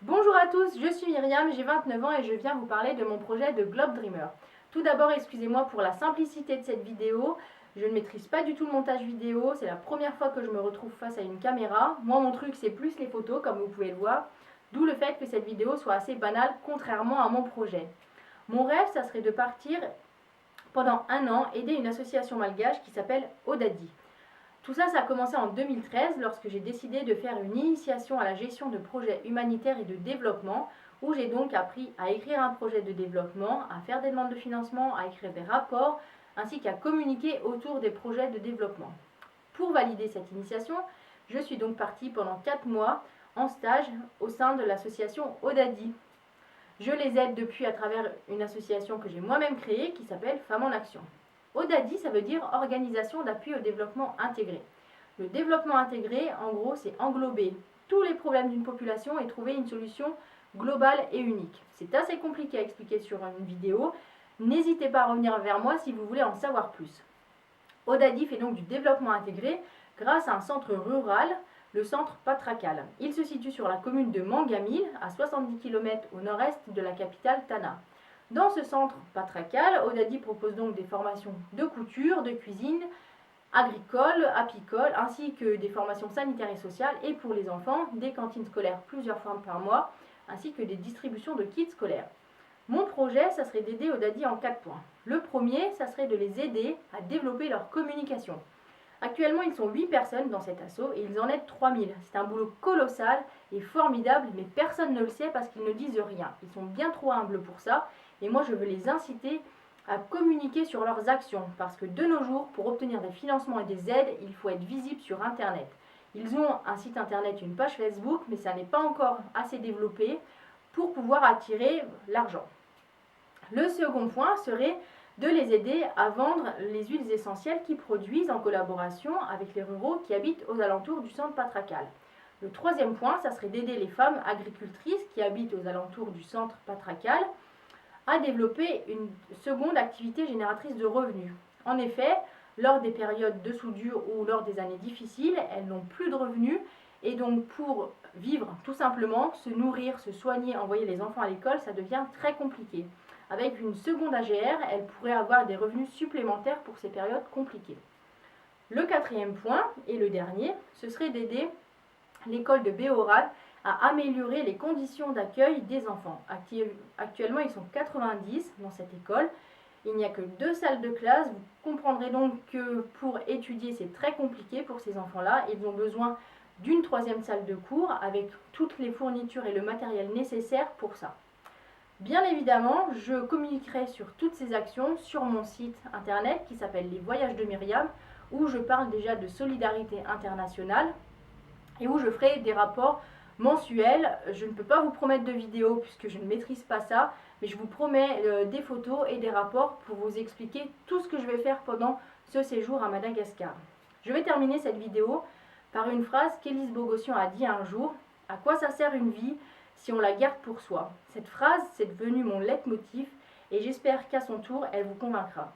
Bonjour à tous, je suis Myriam, j'ai 29 ans et je viens vous parler de mon projet de Globe Dreamer. Tout d'abord, excusez-moi pour la simplicité de cette vidéo. Je ne maîtrise pas du tout le montage vidéo, c'est la première fois que je me retrouve face à une caméra. Moi, mon truc, c'est plus les photos, comme vous pouvez le voir. D'où le fait que cette vidéo soit assez banale, contrairement à mon projet. Mon rêve, ça serait de partir pendant un an aider une association malgache qui s'appelle Odadi. Tout ça, ça a commencé en 2013 lorsque j'ai décidé de faire une initiation à la gestion de projets humanitaires et de développement, où j'ai donc appris à écrire un projet de développement, à faire des demandes de financement, à écrire des rapports, ainsi qu'à communiquer autour des projets de développement. Pour valider cette initiation, je suis donc partie pendant 4 mois en stage au sein de l'association Odadi. Je les aide depuis à travers une association que j'ai moi-même créée qui s'appelle Femmes en Action. Odadi, ça veut dire Organisation d'appui au développement intégré. Le développement intégré, en gros, c'est englober tous les problèmes d'une population et trouver une solution globale et unique. C'est assez compliqué à expliquer sur une vidéo. N'hésitez pas à revenir vers moi si vous voulez en savoir plus. Odadi fait donc du développement intégré grâce à un centre rural, le centre Patrakal. Il se situe sur la commune de Mangamil, à 70 km au nord-est de la capitale Tana. Dans ce centre Patrakal, Odadi propose donc des formations de couture, de cuisine, agricole, apicole, ainsi que des formations sanitaires et sociales, et pour les enfants, des cantines scolaires plusieurs fois par mois, ainsi que des distributions de kits scolaires. Mon projet, ça serait d'aider Odadi en 4 points. Le premier, ça serait de les aider à développer leur communication. Actuellement, ils sont 8 personnes dans cet assaut et ils en aident 3000. C'est un boulot colossal et formidable, mais personne ne le sait parce qu'ils ne disent rien. Ils sont bien trop humbles pour ça et moi je veux les inciter à communiquer sur leurs actions parce que de nos jours, pour obtenir des financements et des aides, il faut être visible sur Internet. Ils ont un site Internet, une page Facebook, mais ça n'est pas encore assez développé pour pouvoir attirer l'argent. Le second point serait de les aider à vendre les huiles essentielles qu'ils produisent en collaboration avec les ruraux qui habitent aux alentours du centre Patrakal. Le troisième point, ça serait d'aider les femmes agricultrices qui habitent aux alentours du centre Patrakal à développer une seconde activité génératrice de revenus. En effet, lors des périodes de soudure ou lors des années difficiles, elles n'ont plus de revenus et donc pour vivre tout simplement, se nourrir, se soigner, envoyer les enfants à l'école, ça devient très compliqué. Avec une seconde AGR, elle pourrait avoir des revenus supplémentaires pour ces périodes compliquées. Le quatrième point, et le dernier, ce serait d'aider l'école de Béorad à améliorer les conditions d'accueil des enfants. Actuellement, ils sont 90 dans cette école. Il n'y a que 2 salles de classe. Vous comprendrez donc que pour étudier, c'est très compliqué pour ces enfants-là. Ils ont besoin d'une 3e salle de cours avec toutes les fournitures et le matériel nécessaire pour ça. Bien évidemment, je communiquerai sur toutes ces actions sur mon site internet qui s'appelle Les Voyages de Myriam, où je parle déjà de solidarité internationale et où je ferai des rapports mensuels. Je ne peux pas vous promettre de vidéos puisque je ne maîtrise pas ça, mais je vous promets des photos et des rapports pour vous expliquer tout ce que je vais faire pendant ce séjour à Madagascar. Je vais terminer cette vidéo par une phrase qu'Élise Bogossian a dit un jour: « À quoi ça sert une vie si on la garde pour soi ?» Cette phrase, c'est devenu mon leitmotiv et j'espère qu'à son tour, elle vous convaincra.